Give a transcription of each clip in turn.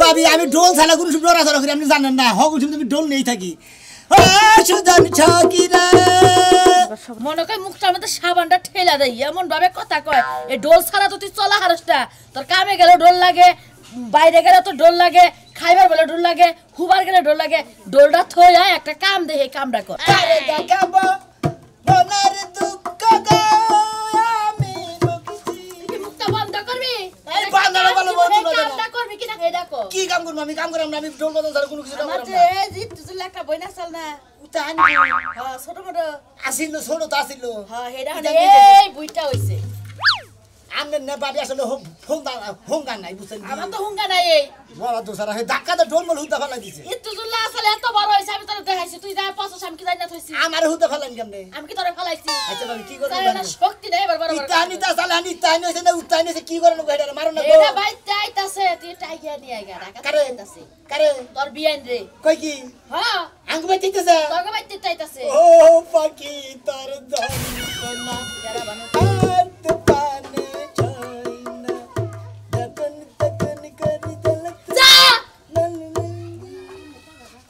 বাবি আমি ঢোল ছাড়া কোনো সুন্দর আচরণ করি আপনি জানেন না হক তুমি ঢোল নেই থাকি ও সুজন ছকিরা মনে কয় মুখটার মধ্যে সাবানটা ঠেলা দেয় এমন ভাবে কথা কয় এই ঢোল ছাড়া তো তুই চলা হারস না তোর কামে গেলে ঢোল লাগে বাইরে গেলে তো ঢোল লাগে খাইবার বলে ঢোল লাগে হুবার গেলে ঢোল লাগে ঢোলটা থইয়া একটা কাম দে এই কামটা কর আরে দেখাবো মনের দুঃখ গো আমি বকিছি তুই মুখটা বন্ধ করবি এই বন্ধ বলো বন্ধ কামটা করবি কিনা হেডা কো কি কাম করব আমি কাম করাম না আমি ঢোল বাজানো ছাড়া কোনো কিছু কাম আমার করাম যে না এই জি তুই একটা বইনা চাল না উতান হ্যাঁ ছোট মোটো আসিল ছোট তো আসিল হ্যাঁ হেডা এই বুইটা হইছে আমনে না বাবি আসলে হোঙ্গা নাই বুঝছেন আমার তো হুঙ্গা নাই এই বড় দোসারা হে ধাক্কা তো ঢোল মল হুদা ফেলা দিছে ইত্তু জুল্লা আসলে এত বড় হইছে আমি তোরে দেখাইছি তুই যা পছস আমি কি জানি না থইছি আমার হুদা ফেলান কেমনে আমি কি তোরে ফলাইছি আচ্ছা বাবি কি করব তাই না শক্তি নাই এবার বড় বড় ইতানি তা সালানি তাই নইছে না উতাই নইছে কি করন গাইডার মারো না এটা ভাই তাইতাছে তুই টাইগিয়া নিয়ে আইগা ঢাকা তাইতাছে কারে তোর বিয়ান রে কই কি হ্যাঁ আঙ্গু বাই দিতেছে তোর ভাই তাইতাছে ও পাখি তার দান কোনা যারা বানো আত পানে চাইনা যতন ততন করি দলক যা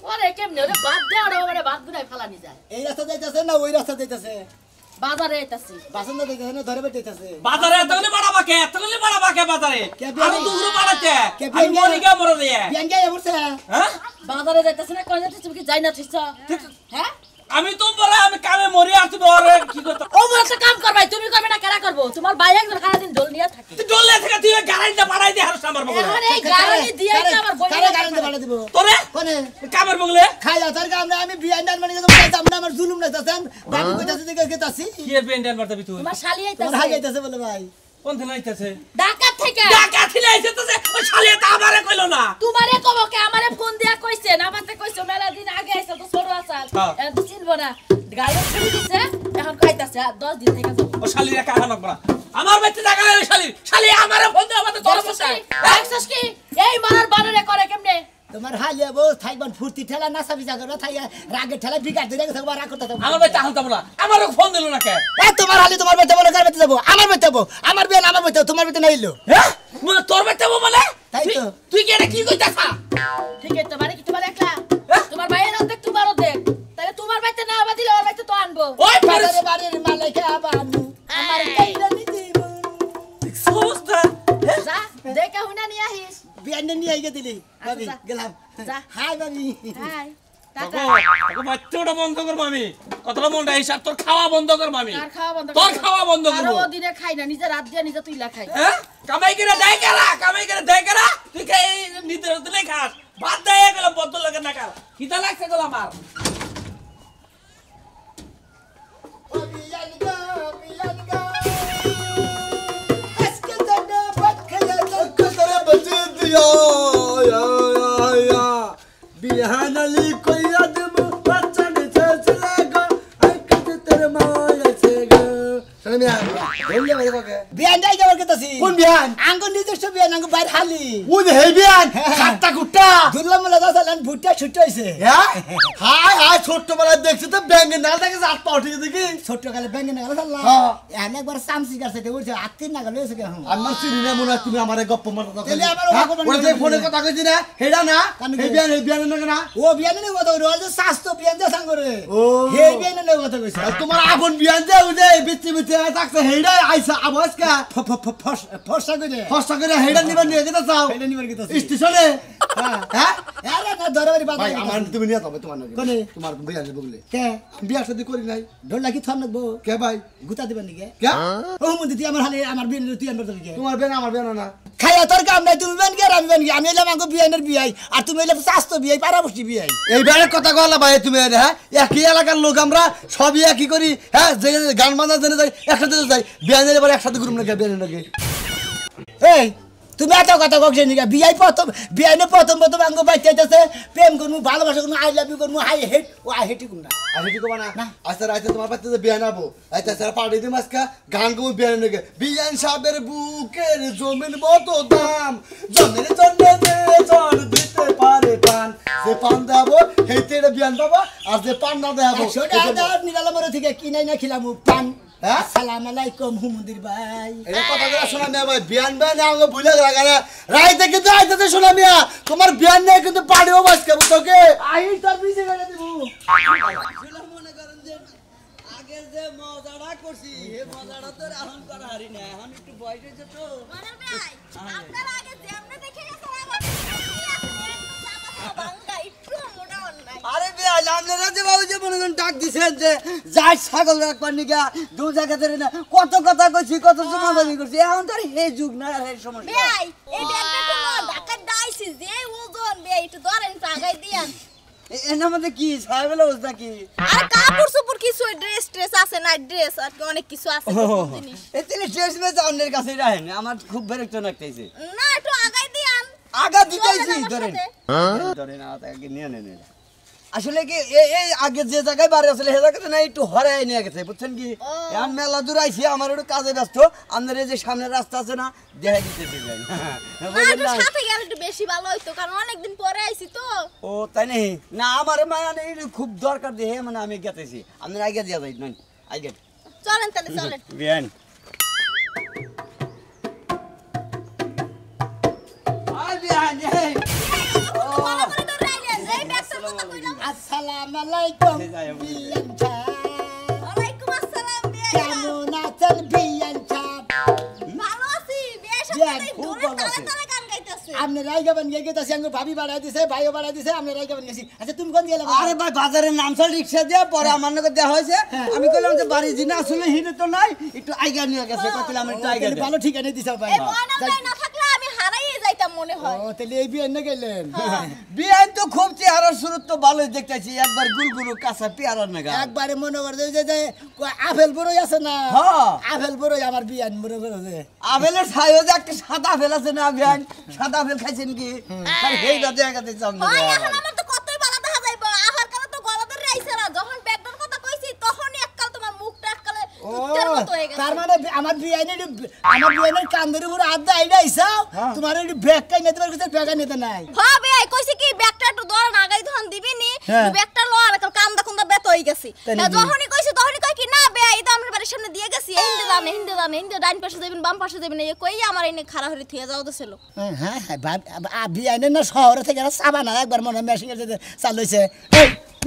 ওরে কেমনে ওরে বাদ দে ওরে মানে বাদ গুনাই ফেলানি যায় এই রাস্তা যাইতাছে না ওই রাস্তা যাইতাছে বাজারে আইতাছি বাসন যাইতাছে না ধরে যাইতাছে বাজারে এতগুলি বাড়াবা কে বাজারে আরো দুগুলো বাড়াতে আমি মরিগা মরে দিয়ে বিয়ান গায় বসে হ্যাঁ বাজারে যাইতাছি না কই যাইতাছি তুমি কি যাই না থইছ হ্যাঁ আমি তো বলে আমি কামে মরি আর তুমি ওরে কি করতে ও মরছে কাম করবাই তুমি করবে না কেরা করব তোমার ভাই একজন সারা দিন ঢোল নিয়ে থাকে তুই ডলে থেকে তুই গ্যারান্টিটা বাড়াই দে আর আমার বগলে এখন এই গাড়ি দিয়ে আমার বই কারে গাড়ি বাড়া দিব তোরে কোনে কামের বগলে খায়া তার কামরা আমি বিয়ান ডান মানে যাম না আমার জুলুম নাইতাছেন বাবু কইতাছে দিকে গেতাছি কি এর পেন্ডাল মারতে তুই তোমার শালি তোমার হাই আইতাছে যাইতাছে বলে ভাই কোন দিন আইতাছে ঢাকা থেকে টাকা ছিলে আইতাছে ওই শালিয়া তা আমারে কইলো না তোমারে কব কে আমারে ফোন দিয়া কইছে না আমাতে কইছে মেলা দিন আগে আইছে তো ছোট আসাল হ্যাঁ। তো চিনবো না গাড়ি ছেড়ে দিছে এখন কইতাছে 10 দিন থেকে যাব ও শালিরা কাহানক বড়া আমার বাইতে টাকা লাগে শালি আমারে ফোন দে আমাদের তোর বসাই দেখছস কি এই মারার বানরে করে কেমনে তোমার হালিয়া বউ থাইবান ফুর্তি ঠেলা নাসা বিজা করে থাইয়া রাগে ঠেলা বিগাড় ধরে থাকবা রাগ করতে থাকবা আমার বাইতে হালতা বলা আমারও ফোন দিল না কে এ তোমার হালি তোমার বাইতে বলে কার বাইতে যাব আমার বাইতে যাব আমার বিয়ান আমার বাইতে তোমার বাইতে নাইলো হ্যাঁ মানে তোর বাইতে বলে তাই তো তুই কি এটা কি কইতাছা ঠিক আছে তোমারে কি তোমার একলা তোমার ভাইয়ের অর্ধেক তোমার অর্ধেক তাহলে তোমার বাইতে না আবার দিলে ওর বাইতে তো আনবো ওই বাড়ির বাড়ির মালিকা বানু আমার কাইলা দিব সমস্যা যা দেখা হুনা নিয়ে আহিস বিয়ান নিয়ে আইগে দিলি ভাবি যা। গেলাম যা। হাই ভাবি হাই তোকে টাটা বাচ্চাটা বন্ধ কর মামি কতটা মনটা হিসাব তোর খাওয়া বন্ধ কর মামি আর খাওয়া বন্ধ তোর খাওয়া বন্ধ আর করবো ও দিনে খাই না নিজে রাত দিয়ে নিজে তুইলা খাই হ্যাঁ কামাই করে দেয় কেরা তুই খাই নিতে দিলে খাস ভাত দেয় গেলাম বদ্ধ লাগে না কার কিতা লাগছে গেল আমার বিয়ান গো বিয়ান গো আজকে তো ভাত খাইয়া कदर बज दिया या या या बिहान अली कोई आदम बचन से चलेगा आई कद तेरे माया से ग सुन मिया बोल ले मेरे को के বিয়ান যাই যাবার কেতাছি কোন বিয়ান আঙ্গুর নিজস্ব বিয়ান আঙ্গুর বাইর হালি वो है बियान खाटा गुट्टा দুর্লভ মলা দাসালান ভুট্টা ছুটে হইছে या हाय हाय छोटो वाला देखছে তো ব্যাঙ্গ না দেখে হাত পা উঠে দেখি ছোট কালে ব্যাঙ্গে না গেল সাল্লা হ্যাঁ। এনে একবার সামসি কাছে তে উঠছে আত্তির না গেল এসে কেন আমার চিনি না মনে হয় তুমি আমারে গপ্প মারতা তাহলে আমার ওকে বন্ধ ওরে করে ফোনে দিলে। কথা কইছি না হেডা না কানে এই বিয়ান না ও বিয়ান নে কথা রোজ স্বাস্থ্য বিয়ান যা সাঙ্গরে ও। হে বিয়ান নে কথা কইছে আর তোমার আপন বিয়ান যে ওই যে বিচি বিচি থাকছে হেডা আইসা আবাস কা ফর্সা করে ফসা করে হেডা নিবা নিয়ে যেতে চাও হেডা নিবার কেতাছি স্টেশনে হ্যাঁ হ্যাঁ আরে না দরবারি বাবা ভাই আমার তুমি নিয়ে যাবে তোমার নাকি কোনে? তোমার বিয়ান বগলে কে বিয়া শাদি করি নাই ঢোল লাগি থাম নাকবো কে ভাই গুতা দিবেন নাকি কে ও মন্দি তুই আমার হালে আমার বিয়ান তুই আনবার দিকে তোমার বেন আমার বেন না খাইয়া তোর কাম নাই তুমি বেন কে আমি বেন আমি এলাম আঙ্গো বিয়ানের বিয়াই আর তুমি এলাম স্বাস্থ্য বিয়াই পারাবস্তি বিয়াই এই বেড়ের কথা কলা ভাই তুমি হ্যাঁ একই এলাকার লোক আমরা সবই একই করি হ্যাঁ যেখানে গান বাজনা জেনে যাই একসাথে যাই বিয়ানের এবার একসাথে করুম না বিয়ানের নাকি এই তুমি এত কথা কইছেন নাকি বিয়াই প্রথম বিয়ানে প্রথম আঙ্গো বাইতে আইতাছে প্রেম করমু ভালোবাসা করমু আই লাভ ইউ করমু আই হেট ও আই হেট করমু না আমি ঠিক না আচ্ছা আচ্ছা তোমার পাতে যে বিয়ান আবো আচ্ছা স্যার পার্টি দিম আজকে গান গাবো বিয়ানের নাকি বিয়ান সাহেবের বুকের জমির মতো দাম জমির জন্য যে জন দিতে পারে পান যে পান দেবো হেইতে বিয়ান পাবো আর যে পান না দেবো 100 টাকা নিরালামরে থেকে কিনাই না খিলামু পান হ্যাঁ? আসসালামু আলাইকুম হুমুদির ভাই এটা কথা করে শোনা না ভাই বিয়ান বিয়ান আমাকে ভুলে গেল লাগানা রাইতে কিন্তু আইতাতে শোনা মিয়া তোমার বিয়ান নিয়ে কিন্তু পাড়িও বাসকে তোকে আই তোর পিছে গেলে দিব মনে করেন যে আগে যে মজাটা করছি হে মজাটা তো এখন করা হারি না এখন একটু বয়স হয়েছে তো মনের ভাই আপনার আগে যেমনে দেখে গেছেন আমার বাংলা একটু মোটা অন্যায় আরে বেয়াই আপনারা যে বাবু যে মনে করেন ডাক দিছেন যে যাই ছাগল রাখবার নিগা দু জায়গা ধরে না কত কথা কইছি কত সমাধানি করছি এখন তো আর হে যুগ না আর হে সমস্যা ভাই এই ব্যাগটা তো ঢাকা ডাইছি যে ওজন ভাই একটু ধরেন টাকাই দিয়ান এর মধ্যে কি সাহেবের অবস্থা কি আর কাপড় সুপুর কিছু ড্রেস আছে না ড্রেস আর অনেক কিছু আছে জিনিস এই তিনি ড্রেস মেজ অন্যের কাছে রাখেন আমার খুব বিরক্ত লাগতেছে না একটু আগাই দিয়ান আগা দিতেছি চলেন আমার ধরেন সাথে। ধরেন আগে নিয়ে নেন আসলে কি এই আগে যে জায়গায় বাড়ি আসলে সে জায়গাতে না একটু হরাই নিয়ে গেছে বুঝছেন কি এখন মেলা দূর আইছি আমার একটু কাজে ব্যস্ত আপনার এই যে সামনের রাস্তা আছে না দেখা দিতেছিলেন না একটু সাথে গেলে একটু বেশি ভালো হইতো কারণ অনেকদিন পরে আইছি তো ও তাই নেই না আমার মানে খুব দরকার দিয়ে মানে আমি গেতেছি আপনার আগে দিয়া যাই নয় আগে চলেন তাহলে চলেন বিয়ান মনে করে তো রাইলেন এই ব্যাগটার কথা কইলাম আসসালামু আলাইকুম বিয়ান সাহেব ওয়ালাইকুম আসসালাম ভাই কেমন আছেন বিয়ান সাহেব ভালো আছি বেশ ব্যাগ আপনি খুব দূরে ভালো তালে আছে। তালে গান গাইতেছে আপনি রাইগাবেন গেছি আঙ্গুর ভাবি বাড়াই দিছে ভাইও বাড়াই দিছে আপনি রাইগাবেন গেছি আচ্ছা তুমি কোন গেলে আরে ভাই বাজারের নামছাল রিক্সা দিয়ে পরে আমার নগর দেওয়া হয়েছে আমি কইলাম যে বাড়ি জিনা আসলে হিনে তো নাই একটু আইগা নিয়ে গেছে কইলাম একটু আইগা দে ভালো ঠিকানা দিছে ভাই এই ময়না ভাই না থাকলে আমি হারাইয়ে যাইতাম মনে হয় ও তাহলে এই বিয়ে না গেলেন বিয়ান তো খুব চেহারার শুরু তো ভালোই দেখতেছি একবার গুলগুলো কাঁচা পেয়ারার নাগা একবারে মনে করে যে আপেল বড়ই আছে না হ্যাঁ। আপেল বড়ই আমার বিয়ান মনে করে যে আপেলের ছাইও যে একটা সাদা আপেল আছে না বিয়ান সাদা আপেল খাইছেন কি সেইটা দেখা গেছে সামনে হয় এখন আমার তো কতই ভালো দেখা যাইবো আহার কালে তো গলা ধরে আইছে না যখন ব্যাগটার কথা কইছি তখনই এককাল তোমার মুখটা এককালে তুতের মতো হয়ে গেছে তার মানে আমার বিয়ানের কান্দের উপর হাত দেয় আইসাও তোমার একটু ব্যাগ কাই নিতে পারছো ব্যাগ নিতে নাই হবে কইছি কি ব্যাগটা একটু ধর নাগাই ধন দিবিনি হ্যাঁ। ব্যাগটা ল আর কান্দা কুন্দা বেত হয়ে গেছে তাই না নাকি? যখনই কইছি তখনই কই কি না বে এই তো আমার বাড়ির সামনে দিয়ে গেছি হিন্দে ডাইন পাশে যাবেন বাম পাশে যাবেন এই কই আমার এনে খাড়া হয়ে থিয়া যাও দছিল হ্যাঁ বিয়ানের না শহরে থেকে চাবা না একবার মনে হয় মেশিনের যেতে চাল হয়েছে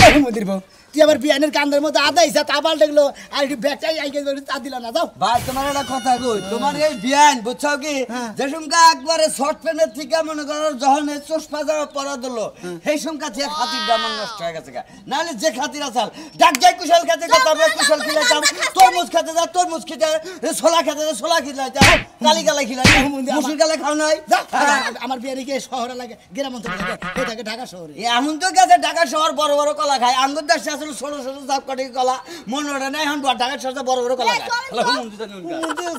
এই মন্দির বউ তুই আবার বিয়ানের কান্দের মধ্যে আদা হিসা তা পাল্টে গেলো আর একটু ব্যাগটাই আইকে তা দিল না যাও ভাই তোমার একটা কথা কই তোমার এই বিয়ান বুঝছো কি হ্যাঁ। যে সংখ্যা একবারে শর্ট প্যান্টের থেকে মনে করো যখন এই চশমা যাওয়া পরা দিল সেই সংখ্যা থেকে খাতির দামান নষ্ট হয়ে গেছে নাহলে যে খাতির আসাল ডাক যাই কুশল খেতে তবে কুশল খিলাইতাম তরমুজ খেতে যা তরমুজ খেতে ছোলা খেতে যা ছোলা খিলাইতাম কালি গালা খিলাইতাম মুসুর গালা খাও নাই যাও আমার বিয়ানে গিয়ে শহরে লাগে গ্রাম অঞ্চলে লাগে এই থাকে ঢাকা শহরে এমন তো গেছে ঢাকা শহর বড় বড় কলা খায় আঙ্গুর দেশে আসলে ছোট ছোট চাপ কাটি কলা মনে ওঠে না এখন ঢাকা শহরে বড় বড় কলা খায়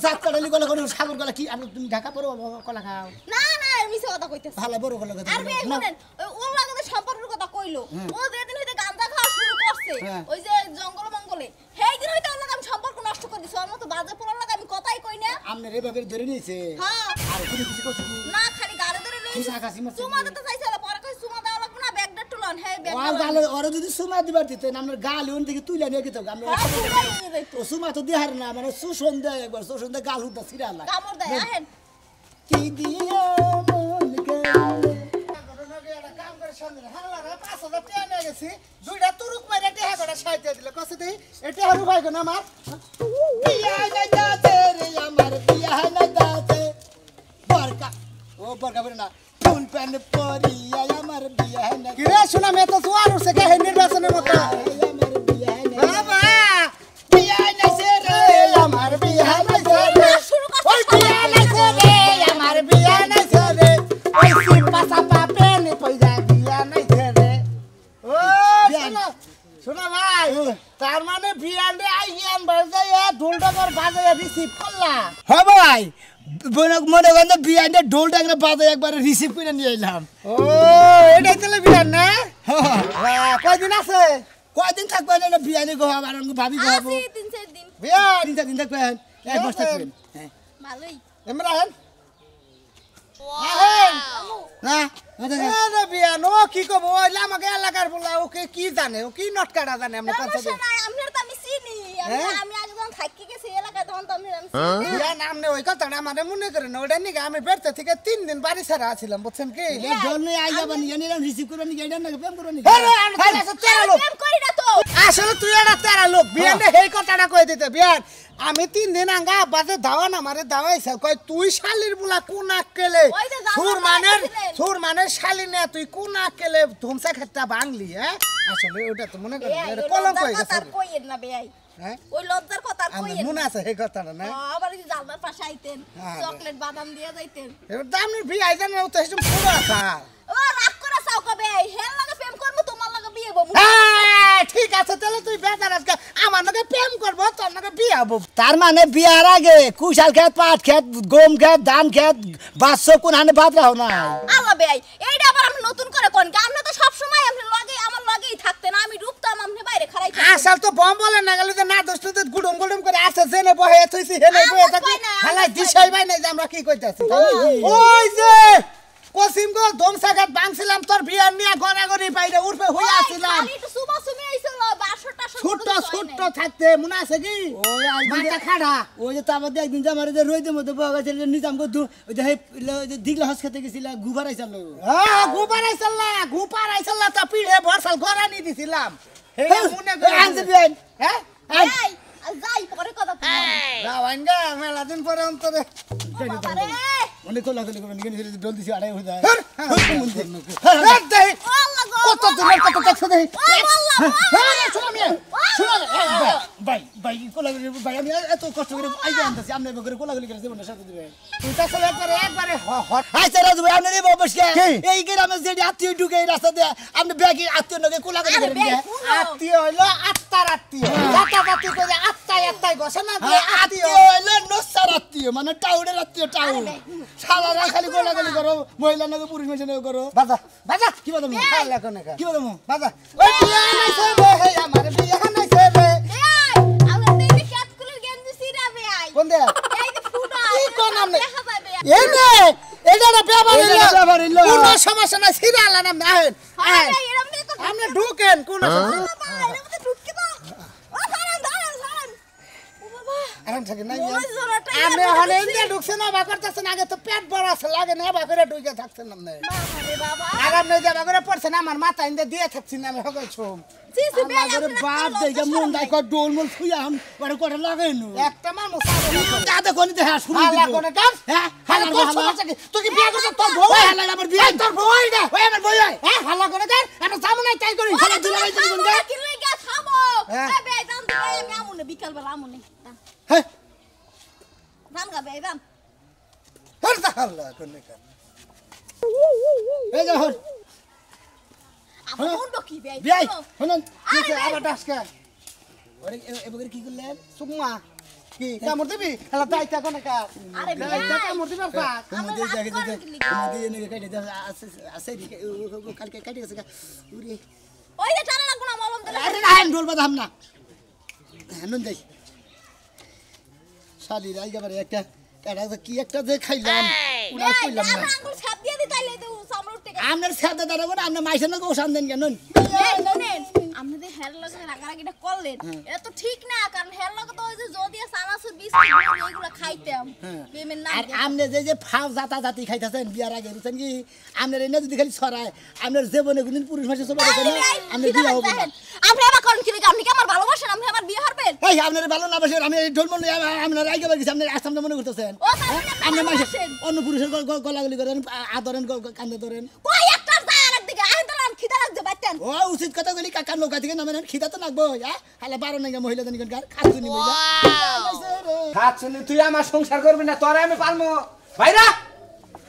সাতকাটালি গলা করে সাগর গলা কি আমি তুমি ঢাকা পড়ো কলা খাও না না মিছে কথা কইতেছ ভালো বড় গলা আর বে শুনেন ওর লাগে তো সম্পর্কের কথা কইলো ও যেদিন হইতে গাঁজা খাওয়া শুরু করছে হ্যাঁ। ওই যে জঙ্গল মঙ্গলে সেই দিন হইতে ওর লাগে আমি সম্পর্ক নষ্ট করে দিছি ওর মতো বাজে পোলার লাগে আমি কথাই কই না আমনে রে বাপের ধরে নিয়েছে হ্যাঁ আর তুমি কিছু করছো না খালি গালে ধরে লইছি খুশাখাসি মারছে। চুমা দিতে চাইছিল পরে কই চুমা দেওয়া লাগবে না ব্যাগটা তুলন হে আর ব্যাগটা গালে ওরা যদি সুমা দিবার দিতেন আমরা গাল ওন থেকে তুলে নিয়ে গেতাম আমরা ও সুমা তো দিহার না মানে সুসন্ধে একবার সুসন্ধে গাল হুদা সিরালা কামড় দেয় আহেন কি দিয়ে মন গেলে কাম করে সামনে হালা রে 5000 টাকা নিয়ে গেছি দুইটা তুরুক মাইরা টেহা করে সাইতে দিলে কসে দেই এটা হারু ভাই গো না আমার বিয়া নাই দাতে রে আমার বিয়া নাই দাতে বরকা ও বরকা বলে না ফুল প্যান্ট পরিয়া আমার বিয়া নাই কি রে শোনা মে তো সুয়ার উঠছে কে নির্বাচনের মতো আমার বিয়া নাই বাবা বিয়া নাই সে রে আমার বিয়া নাই সে রে ওই বিয়া নাই সে রে আমার বিয়া নাই সে রে ওই সিম্পা সাপা পেন পয়সা বিয়া নাই সে রে ও শোনা শোনা ভাই তার মানে বিয়ানে আইয়ান বাজায় ঢোলটার বাজায় রিসিভ করলা হ্যাঁ ভাই মনে করেন বিয়ানে ঢোলটা একটা বাজায় একবার রিসিভ করে নিয়ে এলাম ও এটাই তাহলে বিয়ান না হ্যাঁ কয়দিন আছে কয়দিন থাকবেন এটা বিয়ানে গো আমার ভাবি গো আসি 3-4 দিন বিয়ান তিন দিন থাকবেন এক মাস থাকবেন হ্যাঁ ভালোই এমরা হেন আহেন না আরে বিয়ান ও কি কব ওইলা আমাকে এলাকার বলা ওকে কি জানে ও কি নটকাটা জানে আমরা সমস্যা নাই আপনার তো আমি চিনি আমি আগে যখন থাকি গেছে এলাকায় তখন তো আমি বিয়া নাম নে ওই কথাটা আমারে মনে করে না ওটা নিকে আমি বেরতে থেকে 3 দিন বাড়ি ছাড়া আছিলাম বুঝছেন কি ডোল নিয়ে আই যাবেন নিলাম রিসিভ করে নিয়ে এটা না প্রেম করে নিয়ে আরে আমি তো তেরা লোক প্রেম করি না তো আসলে তুই এটা তেরা লোক বিয়া নে এই কথাটা কই দিতে বিয়া আমি 3 দিন আঙ্গা বাজে দাওয়া না মারে দাওয়াইছে কই তুই শালির বুলা কোন আকেলে সুর মানে শালি না তুই কোন আকেলে ধুমসা খেতা ভাঙলি হ্যাঁ আসলে ওটা তো মনে করে এটা কলঙ্ক হয়ে গেছে কইেন না বেয়াই হ্যাঁ ওই লজ্জার কথা আমি কইেন মনে আছে এই কথাটা না আবার কি জালনার পাশে আইতেন হ্যাঁ। চকলেট বাদাম দিয়ে যাইতেন এবার দামনি ভি আইজান না তো এসব পুরো আছে ও রাগ করে চাও কবে হেল লাগে প্রেম করব তোমার লাগে বিয়ে হবো হ্যাঁ ঠিক আছে তাহলে তুই বেজার আজকে আমার লগে প্রেম করব তোর লগে বিয়ে হবো তার মানে বিয়ার আগে কুশাল খেত পাট খেত গম খেত ধান খেত বাচ্চ কোন হানে বাদ রাও না আল্লাহ বেয়াই এইটা আবার আপনি নতুন করে কোন আপনি তো সব সময় আপনি লগে আমার লগেই থাকতেন আমি রূপতাম আপনি বাইরে খাড়াই আসল তো বম বলে না গেল যে না দোস্ত তো গুডুম গুডুম করে আছে জেনে বহে তুইছি হেনে বহে থাকি হালাই দিশাই ভাই নাই যে আমরা কি কইতাছি ওই যে কসিম গো দমসাঘাট বাংছিলাম তোর বিয়ার নিয়া গড়াগড়ি বাইরে উঠবে হইয়া ছিলাম আমি একটু সুবা সুমি আইছিল 12টা ছোট ছোট থাকতে মনে আছে কি ওই মাথা খাড়া ওই যে তারপর একদিন যে আমার যে রইতে মধ্যে বগা ছিল নিজাম করতো ওই যে দিগলা হস খেতে গেছিল গুবার আইছিল হ্যাঁ গুপার আইছল না তো পিড়ে ভরসাল গড়ানি দিছিলাম হে মনে করে আনতে বিয়ান হ্যাঁ এই যাই পরে কথা রাওয়াঙ্গা মেলা দিন পরে অন্তরে বাবা রে অনেক কোলা কোলা করে নিয়ে ডল দিছি আড়াই হয়ে যায় কত দূরের কত দেখছ দেই শুনো মিয়া শুনো ভাই ভাই কোলা ভাই আমি এত কষ্ট করে আইয়া আনতেছি আপনি করে কোলা কোলা করে জীবনের সাথে দিবেন তুই তো একবারে আচ্ছা রাজু ভাই আপনি নেব বসকে এই গ্রামে যে আত্মীয় ঢুকে এই রাস্তা দিয়ে আপনি ব্যাগি আত্মীয় নগে কোলা কোলা করে দিয়ে আত্মীয় হইলো আত্মার আত্মীয় জাতাপাতি করে আত্মাই গছে না যে আত্মীয় হইলো নসার আত্মীয় মানে টাউনের আত্মীয় টাউন সারা খালি কোলা কোলা করো মহিলা নগে পুরুষ নগে করো বাজা কি বলবো খাইলা কোনে কা কি বলবো বাজা ওই বিয়া নাইছে রে হে আমার বিয়া নাইছে রে এই আমরা দেবি ক্যাটকুলের গেঞ্জি সিরা বেয়াই কোন দে এই যে ফুটা কি কোন নাম নে দেখা যাবে এই নে এটা না ব্যাপার ব্যাপার হইলো। কোন সমস্যা না সিরালা নাম না হেন আরে এরকম দেখো আপনি ঢুকেন কোন বাবা এর মধ্যে ঢুককে দাও ও ধরেন ও বাবা আরাম থাকে না ওই জোড়াটা আমি হলে ইন্ডিয়া ঢুকছে না বা করতেছেন আগে তো পেট বড় আছে লাগে না বা করে ঢুকে থাকছেন না বাবা রে বাবা আরাম নেই যাবা করে পড়ছে না আমার মাথা ইন্দে দিয়ে থাকছি না আমি হগল ছুম সিসি বেয়াই আমাদের বাপ দেখে মন দাই কর ডোল মল ফুয়া আম ওরে করে লাগাইনু একটা মার মুসাবে দাদা কোন দে হ্যাঁ শুনি হালা কোনে কাজ হ্যাঁ হালা তোর সমস্যা কি তুই কি বিয়ে করছিস তোর বউ হালা আমার বিয়ে তোর বউ না ওই আমার বই হ্যাঁ হালা কোনে কাজ আমি জামু নাই তাই করি হালা দিলা নাই তুমি কোন দে কি লাগা থামো হ্যাঁ। এই বেয়াই দাম দিই আমি আমুনে বিকাল বেলা আমুনে হ্যাঁ দাম গা বেয়াই দাম তোর হালা কোনে কাজ এই যা হল আবার কোন কি বেয়াই বিয়াই শুনুন কি আবার ডাসকা ওরে এবারে কি করলেন সুম্মা কি কামড় দিবি হালা দাইতা কোনে কাজ আরে দাইতা বেয়াই কামড় দিবার পাক তোমাদের জায়গা দিতে তোমাদের এনে কাটে দাও আছে আছে কালকে কাটে গেছে উরে ওই যে টানা লাগবো না মলম দিলে আরে না ডোল বাদাম না নুন দেই শালি রাই যাবার একটা এটা কি একটা যে খাইলাম উড়া কইলাম না আমরা আঙ্গুল ছাপ দিয়ে দিই তাইলে তো সামরুট টেকা আমনের সাথে দাঁড়াবো না আমরা মাইসের নাকি ওসান দেন কেন এই ননেন আমাদের হেয়ার লগে রাগারাগিটা করলেন এটা তো ঠিক না কারণ হেয়ার লগে তো ওই যে যদি সানাসুর বিস্কুট এগুলো খাইতাম বেমেন না আর আমনে যে ফাও জাতা জাতি খাইতাছেন বিয়ার আগে বুঝছেন কি আমনের এনে যদি খালি ছড়ায় আমনের জীবনে কোনদিন পুরুষ মাসে চলে যাবে না আমনের বিয়ে হবে না আপনি আবার কোন কি আপনি কি আমার ভালোবাসেন আপনি আমার বিয়ে হারবেন এই আপনার ভালো না বাসেন আমি এই ঢোল মনে আপনার রাইগে বাগিছে আপনি আসামটা মনে করতেছেন ও তাহলে আপনি মাসে ভালোবাসেন। অন্য পুরুষের গলাগলি করেন আদরেন কান্দে ধরেন কই একটা যায় আরেক দিকে আইন তো নাম খিদা লাগছে বাইতেন ও উচিত কথা বলি কাকার নৌকা থেকে নামেন খিদা তো লাগবো হালা 12 নাকি মহিলা জানি কোন খাচ্ছি নি মহিলা খাচ্ছিনি তুই আমার সংসার করবি না তোরে আমি পারবো ভাইরা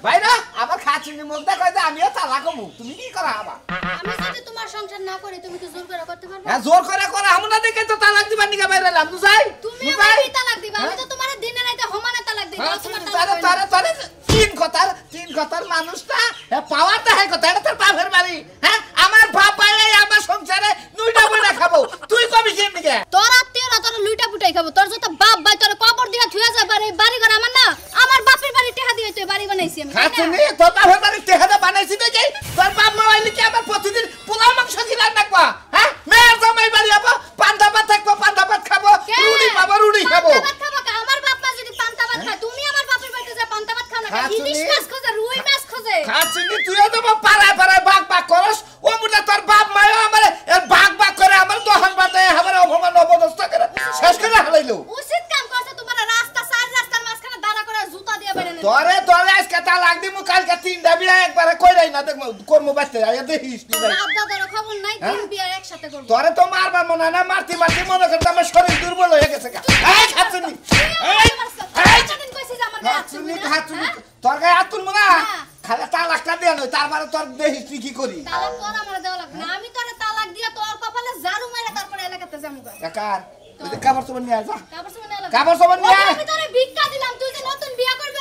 ভাইরা আবার খাচ্ছিনি মুখ দেখাই দে আমিও তালাক হবো তুমি কি করা আবার আমি যদি তোমার সংসার না করে তুমি কি জোর করে করতে পারবে হ্যাঁ জোর করে করে আমরা দেখে তো তালাক দিবার নিকা বাইরে লাম তুই তুমি আমাকে তালাক দিবা আমি তো তোমার দিনে রাতে সমানে তালাক দেব তোমার তালাক তারে তারে তিন কথার মানুষটা পাওয়াটা হয় কথা এটা তোর বাপের বাড়ি হ্যাঁ আমার বাপ বাইরে আমার সংসারে নুইটা বইটা খাবো তুই কবি কেন দিকে তোর আত্মীয়রা তোর লুইটা পুটাই খাবো তোর যত বাপ ভাই তোর কবর দিয়া থুয়া যা বাড়ি ঘর আমার না আমার বাপের বাড়ি টেহা দিয়ে তুই বাড়ি বানাইছি আমি তাই না? খাচ্ছিনি তোর বাপের বাড়ি টেহাটা বানাইছি দেখি তোর বাপ মাইলি কি আবার প্রতিদিন পোলাও মাংস খিলা রাখবা হ্যাঁ মেয়ের জামাই বাড়ি যাবো পান্তা ভাত থাকবো পান্তা ভাত খাবো রুটি পাবো রুটি খাবো তোরে তোরে আজকে তালাক দিমু কালকে তিনটা বিয়া একবারে কইরাই না দেখমু করমু বাচ্চা আয়া দেখিস নি ভাই বাপ দাদার খবর নাই তিন বিয়ে একসাথে করব তোরে তো মারবার মনে হয় না মারতি মারতি মনে করতে আমার শরীর দুর্বল হয়ে গেছে এই খাচ্ছনি এই কতদিন কইছিস যে আমার গায়ে হাত খাচ্ছনি তুলবি না? খাচ্ছনি তোর গায়ে হাত তুলবো না হ্যাঁ। খালি তালাকটা দেয়া নয় তারপরে তোর দেখিস তুই কি করি তালাক তোর আমার দেওয়া লাগবে না আমি তোরে তালাক দিয়া তোর কপালে ঝাড়ু মেরে তারপরে এলাকাতে যামু গা একার তুই কাপড় চোপড় নিয়ে যা কাপড় চোপড় নিয়ে কাপড় চোপড় নিয়ে আমি তোরে ভিক্ষা দিলাম তুই যে নতুন বিয়া করবি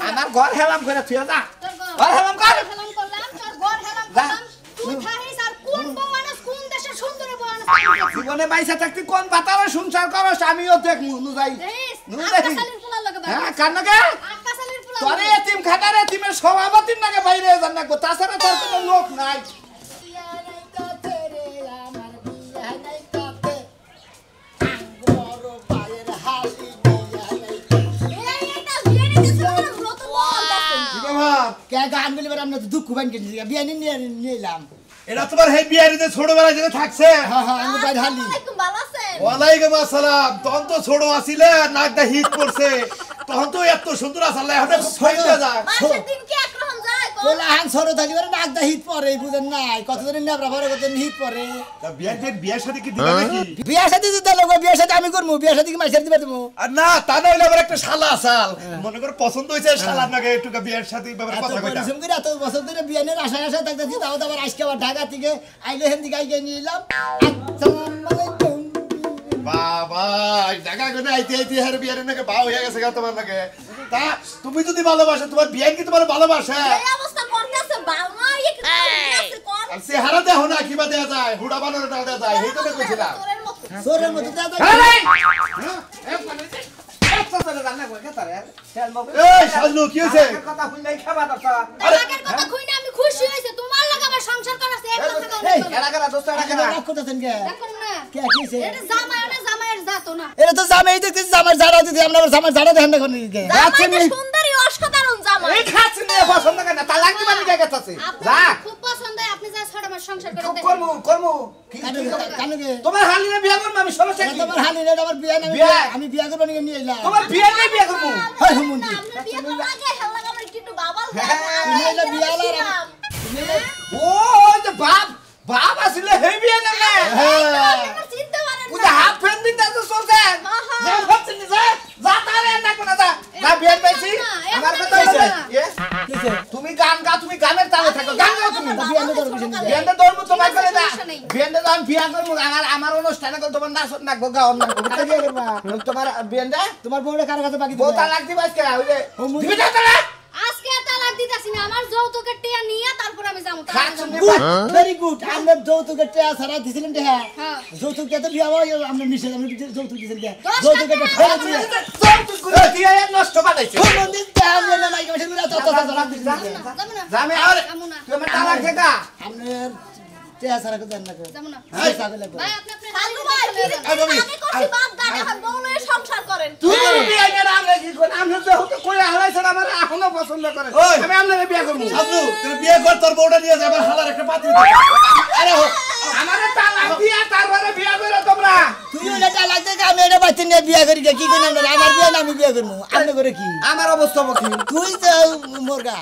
আমার ঘর হেলাম করে তুই যা তোর ঘর হেলাম কর হেলাম করলাম তোর ঘর হেলাম যা। করলাম তুই থাকিস আর কোন বউয়ানস কোন দেশের সুন্দরী বউয়ানস জীবনে বাইসা থাকতে কোন পাতারে সংসার করস আমিও দেখমু নু যাই দেখিস নু আটকা দেখি সালির ফুলার লগে বাড়ি হ্যাঁ কার নাকি আটকা সালির ফুলার তোরে এতিম খাটার এতিমের সভাপতির নাকি বাইরে যান নাকবো তাছাড়া তোর কোনো লোক নাই এই এটা বিয়ে নিতে শুরু করে নতুন বউ আনতাছে কে গান বলি আমরা তো দুঃখ বান কেজি বিয়া নিয়ে নিলাম এটা তোমার হে বিয়ারিতে ছোটবেলায় যেটা থাকছে হ্যাঁ হ্যাঁ আমি বাইরে হালি আলাইকুম ভালো আছেন ওয়ালাইকুম আসসালাম তখন তো ছোট আসিলে নাকটা হিট করছে তখন তো এত সুন্দর আসলে এখন ফাইটা যায় মাসের দিন কি একরকম যায় কোন বলে হান সরো থাকি বলে নাকদা হিট পরে বুঝেন নাই কতদিন নেবরা ভরে কতদিন হিট পরে তা বিয়ের সাথে কি দিবে নাকি বিয়া সাথে দিতে লোক বিয়া সাথে আমি করবো বিয়া সাথে কি মাইসার দিবে তুমি আর না তা না হইলে আবার একটা শালা আসাল মনে করে পছন্দ হয়েছে শালার নাকি একটু বিয়ের সাথে ব্যাপারে এত কথা কইতা পরিশ্রম করে এত বছর ধরে বিয়া নিয়ে আশা থাকতেছি তাও তো আবার আজকে আবার ঢাকা থেকে আইলে হেন দিকে আইগে নিয়ে এলাম আসসালামু আলাইকুম বাবা জায়গা করে আইতে আইতে হার বিয়ের নাকি ভাও হয়ে গেছে গা তোমার নাকি তা তুমি যদি ভালোবাসো তোমার বিয়ে কি তোমার ভালোবাসে এই অবস্থা করতেছে বাবা ইয়ে কি আছে কোন আর সে হারা দেখো না কিবা দেয়া যায় হুড়া বানানো দেয়া যায় এই তো কইছিলাম তোরের মত সোরের মতো দাদা এই সাজলু কি হইছে কথা শুনলেই খাবার দরকার তালাকের কথা কইনা আমি খুশি হইছে তোমার লাগা আমার সংসার করাছে এক কথা এই, কও এরা কারা দোস্ত এরা কারা রাগ করতেছেন কে দেখো না কে কিছে এটা জামাই না জামাইয়ের জাতো না এটা তো জামাই দেখতেছি জামার ঝাড়া দিতে আমরা আবার জামার ঝাড়া দেখেন দেখুন কে জামাইটা সুন্দরী অসাধারণ জামাই এই খাচ্ছি নিয়ে পছন্দ করে না তালাক দিবা নি গেছে যা আপনার খুব পছন্দ হয় আপনি যা ছোট আমার সংসার করে দেখেন কর্ম কর্ম কানুকে তোমার হালিনে বিয়া করব আমি সমস্যা কি তোমার হালি রে আমার বিয়া না বিয়া? আমি বিয়া করব নিয়ে এলাম তোমার বিয়া নেই বিয়া করব হয় হুমুন্দি আপনার বিয়ে করার আগে হেলা আমার একটু বাবাল তুমি এলা বিয়া আলার ও ওই যে বাপ বাপ আসলে হে বিয়া না না চিনতে পারেন ও যে হাফ ফ্যান দিন দাও সোজা যা হচ্ছে নি যা তারে না কোনা যা যা বিয়া পাইছি আমার কথা হইছে তুমি গান গা তুমি গানের তালে থাকো গান গাও তুমি বিয়া না করব বিয়ান্ডে দরমু তোমার করে না বিয়ান্ডে দান বিয়া করব আমার অনুষ্ঠানে কল তোমার নাচ না গাও না তোমার বিয়ান্ডে তোমার বউরে কার কাছে বাকি বউ তালাক দিবা আজকে ওই যে দিবি না তালাক আজকে তালাক দিতাছি না আমার যৌতুকের টিয়া নিয়ে তারপর আমি যাবো ভেরি গুড আমরা যৌতুকের টাকা ছাড়া দিছিলেন দেখা হ্যাঁ যৌতুক তো বিয়া হয় আমরা নিষেধ আমরা যৌতুক দিছিলেন দেখা 10 যৌতুকের টাকা ফেরত দিয়ে যৌতুক করে দিয়ে নষ্ট বানাইছে মন্দির আমরা না মাইকে বসে গুলা তো তালাক দিছিলেন যাবো না জামে আর যাবো না তুমি তালাক দেখা আপনার টাকা ছাড়া কত জান না যাবো না হ্যাঁ সাগলে ভাই আপনি সালু ভাই আমি কইছি বাপ গানে এখন বউ লয়ে সংসার করেন তুই বিয়া করে আমরা কি করি আমরা যে হতে কই হালাইছ আমার এখনো পছন্দ করে ওই। আমি আপনারে বিয়া করব সাজলু তুই বিয়ে কর তোর বউটা নিয়ে যাবে হালার একটা পাত্র আরে আমারে তালাক দিয়া তারপরে বিয়া করে তোমরা তুই ওটা টালাক দেখে আমি এটা বাচ্চা নিয়ে বিয়া করি কি করি আমরা আমার বিয়া না আমি বিয়া করবো আপনি করে কি আমার অবস্থা কি তুই তো মোরগা